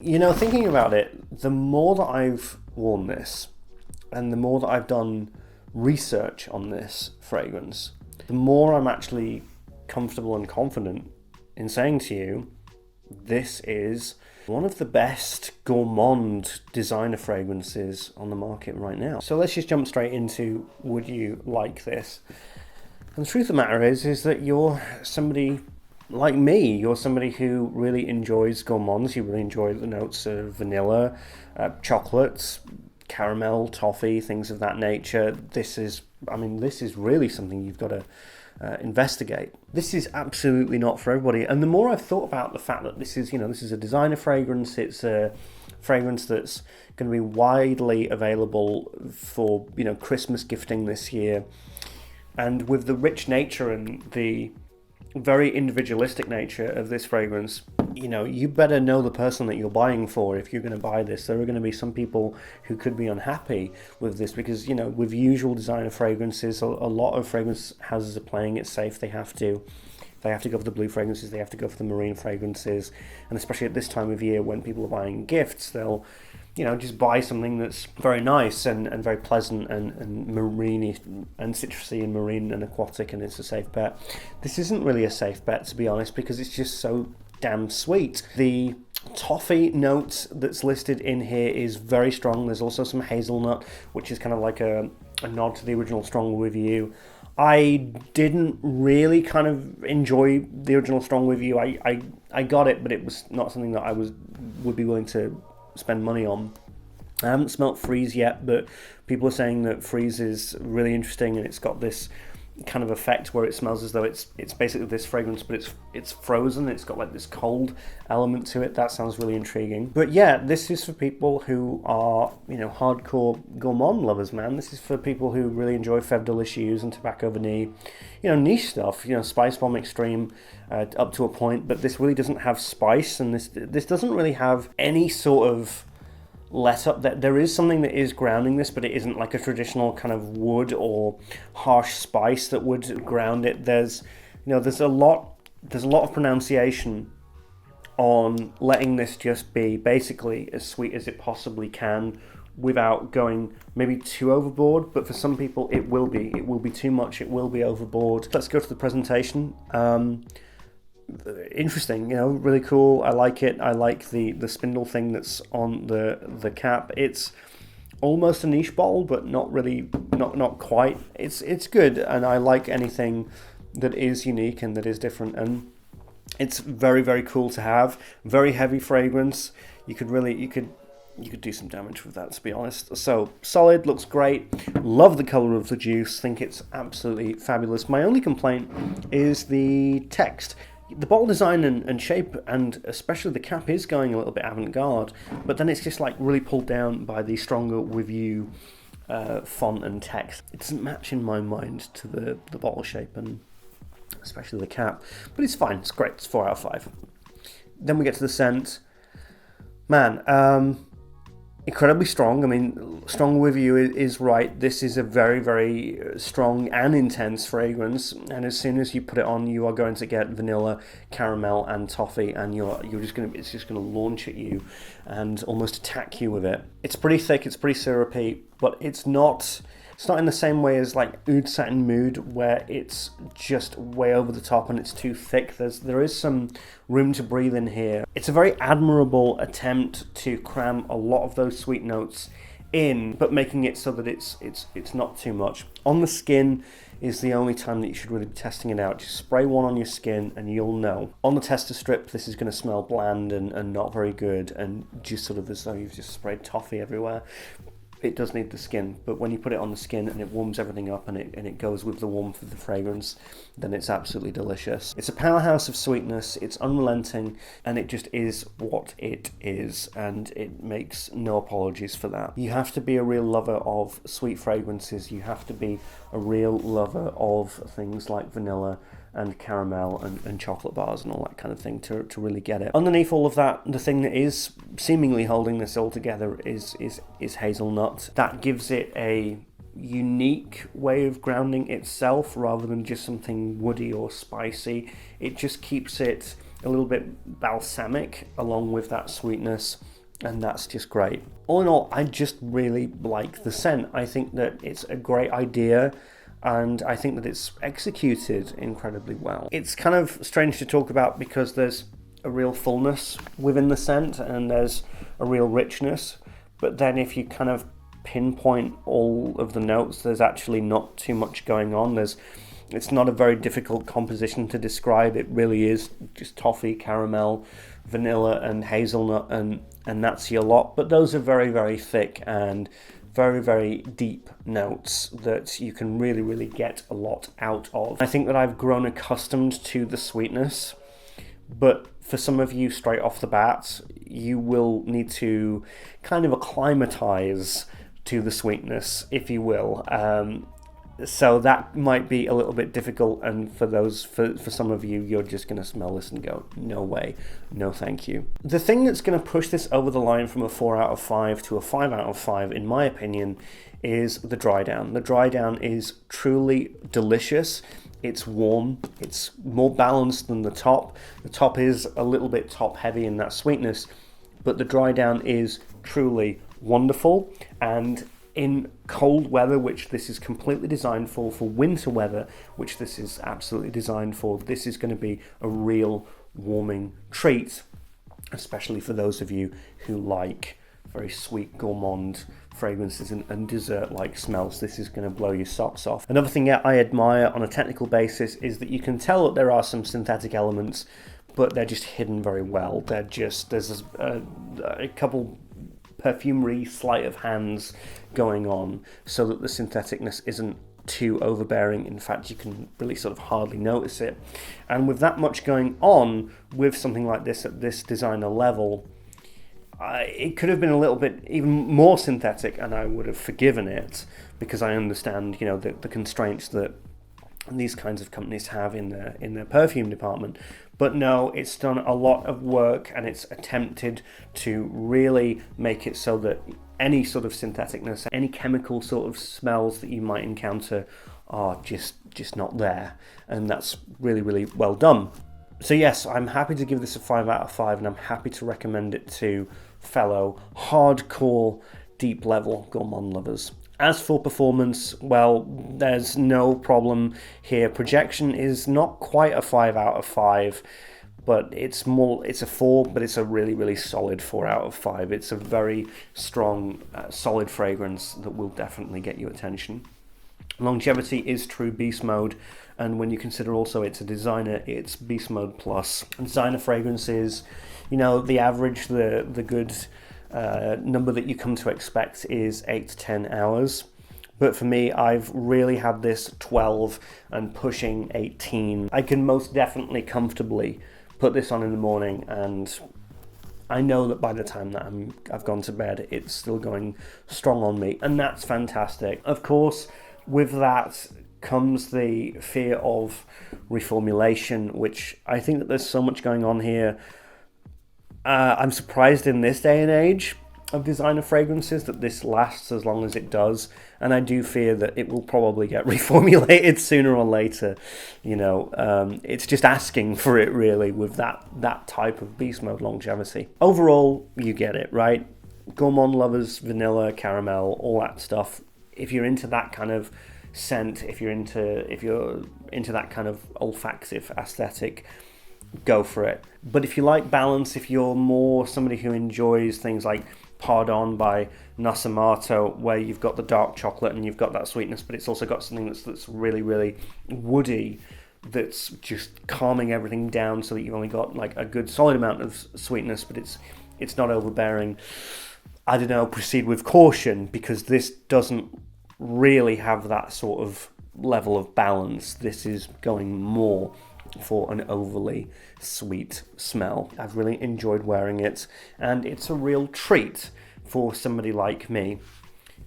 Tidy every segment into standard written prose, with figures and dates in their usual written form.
You know, thinking about it, the more that I've worn this and the more that I've done research on this fragrance, the more I'm actually comfortable and confident in saying to you, this is one of the best gourmand designer fragrances on the market right now. So let's just jump straight into, would you like this? And the truth of the matter is that you're somebody like me. You're somebody who really enjoys gourmands. You really enjoy the notes of vanilla, chocolates, caramel, toffee, things of that nature. This is really something you've got to investigate. This is absolutely not for everybody. And the more I've thought about the fact that this is a designer fragrance, it's a fragrance that's going to be widely available for, Christmas gifting this year. And with the rich nature and the very individualistic nature of this fragrance, you better know the person that you're buying for if you're going to buy this. There are going to be some people who could be unhappy with this because, with usual designer fragrances, a lot of fragrance houses are playing it safe. They have to go for the blue fragrances, they have to go for the marine fragrances, and especially at this time of year when people are buying gifts, they'll just buy something that's very nice and very pleasant and marine and citrusy and marine and aquatic, and it's a safe bet. This isn't really a safe bet, to be honest, because it's just so damn sweet. The toffee note that's listed in here is very strong. There's also some hazelnut, which is kind of like a nod to the original Strong With You. I didn't really kind of enjoy the original Strong With You. I got it, but it was not something that I would be willing to spend money on. I haven't smelt Freeze yet, but people are saying that Freeze is really interesting, and it's got this kind of effect where it smells as though it's basically this fragrance, but it's frozen. It's got like this cold element to it. That sounds really intriguing. But yeah, this is for people who are hardcore gourmand lovers, man. This is for people who really enjoy Fève de Lisieux and Tobacco Vanille, niche stuff. Spice Bomb Extreme up to a point, but this really doesn't have spice, and this doesn't really have any sort of let up. That there is something that is grounding this, but it isn't like a traditional kind of wood or harsh spice that would ground it. There's a lot of pronunciation on letting this just be basically as sweet as it possibly can without going maybe too overboard. But for some people it will be too much, it will be overboard. Let's go to the presentation. Interesting, really cool. I like it. I like the spindle thing that's on the cap. It's almost a niche bottle, but not really, not quite. It's good, and I like anything that is unique and that is different, and it's very, very cool to have. Very heavy fragrance. You could do some damage with that, to be honest. So solid, looks great. Love the color of the juice. Think it's absolutely fabulous. My only complaint is the text. The bottle design and shape, and especially the cap, is going a little bit avant-garde, but then it's just like really pulled down by the Stronger With You font and text. It doesn't match in my mind to the bottle shape and especially the cap, but it's fine. It's great. It's 4 out of 5. Then we get to the scent. Man, incredibly strong. I mean, Strong With You is right. This is a very, very strong and intense fragrance, and as soon as you put it on, you are going to get vanilla, caramel, and toffee, and it's just gonna launch at you and almost attack you with it. It's pretty thick. It's pretty syrupy, but it's not in the same way as like Oud Satin Mood, where it's just way over the top and it's too thick. There is some room to breathe in here. It's a very admirable attempt to cram a lot of those sweet notes in, but making it so that it's not too much. On the skin is the only time that you should really be testing it out. Just spray one on your skin and you'll know. On the tester strip, this is going to smell bland and not very good, and just sort of as though you've just sprayed toffee everywhere. It does need the skin, but when you put it on the skin and it warms everything up and it goes with the warmth of the fragrance, then it's absolutely delicious. It's a powerhouse of sweetness, it's unrelenting, and it just is what it is, and it makes no apologies for that. You have to be a real lover of sweet fragrances, you have to be a real lover of things like vanilla and caramel and chocolate bars and all that kind of thing to really get it. Underneath all of that, the thing that is seemingly holding this all together is hazelnut. That gives it a unique way of grounding itself rather than just something woody or spicy. It just keeps it a little bit balsamic along with that sweetness, and that's just great. All in all, I just really like the scent. I think that it's a great idea, and I think that it's executed incredibly well. It's kind of strange to talk about because there's a real fullness within the scent and there's a real richness, but then if you kind of pinpoint all of the notes, there's actually not too much going on. It's not a very difficult composition to describe. It really is just toffee, caramel, vanilla and hazelnut, and that's your lot. But those are very, very thick and very, very deep notes that you can really, really get a lot out of. I think that I've grown accustomed to the sweetness, but for some of you straight off the bat, you will need to kind of acclimatize to the sweetness, if you will. So that might be a little bit difficult, and for some of you, you're just going to smell this and go, no way, no thank you. The thing that's going to push this over the line from a 4 out of 5 to a 5 out of 5, in my opinion, is the dry down. The dry down is truly delicious. It's warm, it's more balanced than the top. The top is a little bit top heavy in that sweetness, but the dry down is truly wonderful. And in cold weather, which this is completely designed for winter weather, which this is absolutely designed for, this is going to be a real warming treat, especially for those of you who like very sweet, gourmand fragrances and dessert-like smells. This is going to blow your socks off. Another thing I admire on a technical basis is that you can tell that there are some synthetic elements, but they're just hidden very well. There's a couple perfumery sleight of hands going on so that the syntheticness isn't too overbearing. In fact, you can really sort of hardly notice it. And with that much going on with something like this at this designer level, it could have been a little bit even more synthetic, and I would have forgiven it because I understand, the constraints that these kinds of companies have in their perfume department. But no, it's done a lot of work, and it's attempted to really make it so that any sort of syntheticness, any chemical sort of smells that you might encounter are just not there, and that's really, really well done. So yes, I'm happy to give this a 5 out of 5, and I'm happy to recommend it to fellow hardcore deep level gourmand lovers. As for performance, well, there's no problem here. Projection is not quite a 5 out of 5, but it's a 4, but it's a really, really solid 4 out of 5. It's a very strong, solid fragrance that will definitely get your attention. Longevity is true beast mode, and when you consider also it's a designer, it's beast mode plus. Designer fragrances, the average, the good number that you come to expect is 8 to 10 hours. But for me, I've really had this 12 and pushing 18. I can most definitely comfortably put this on in the morning, and I know that by the time that I've gone to bed, it's still going strong on me, and that's fantastic. Of course, with that comes the fear of reformulation, which I think that there's so much going on here. I'm surprised in this day and age of designer fragrances that this lasts as long as it does, and I do fear that it will probably get reformulated sooner or later. It's just asking for it really with that type of beast mode longevity. Overall, you get it, right? Gourmand lovers, vanilla, caramel, all that stuff. If you're into that kind of scent, if you're into that kind of olfactive aesthetic, go for it. But if you like balance, if you're more somebody who enjoys things like Pardon by Nasamato, where you've got the dark chocolate and you've got that sweetness, but it's also got something that's really, really woody, that's just calming everything down so that you've only got like a good solid amount of sweetness, but it's not overbearing. I don't know, proceed with caution, because this doesn't really have that sort of level of balance. This is going more for an overly sweet smell. I've really enjoyed wearing it, and it's a real treat for somebody like me.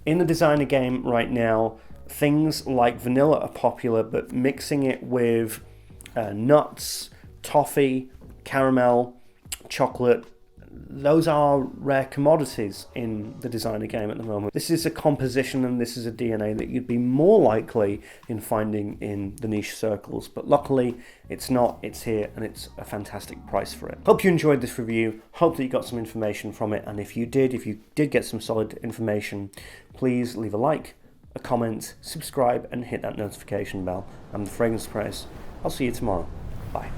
In the designer game right now, things like vanilla are popular, but mixing it with nuts, toffee, caramel, chocolate, those are rare commodities in the designer game at the moment. This is a composition and this is a DNA that you'd be more likely in finding in the niche circles, but luckily it's not, it's here, and it's a fantastic price for it. Hope you enjoyed this review, hope that you got some information from it, and if you did get some solid information, please leave a like, a comment, subscribe, and hit that notification bell. I'm the Fragrance Press. I'll see you tomorrow. Bye.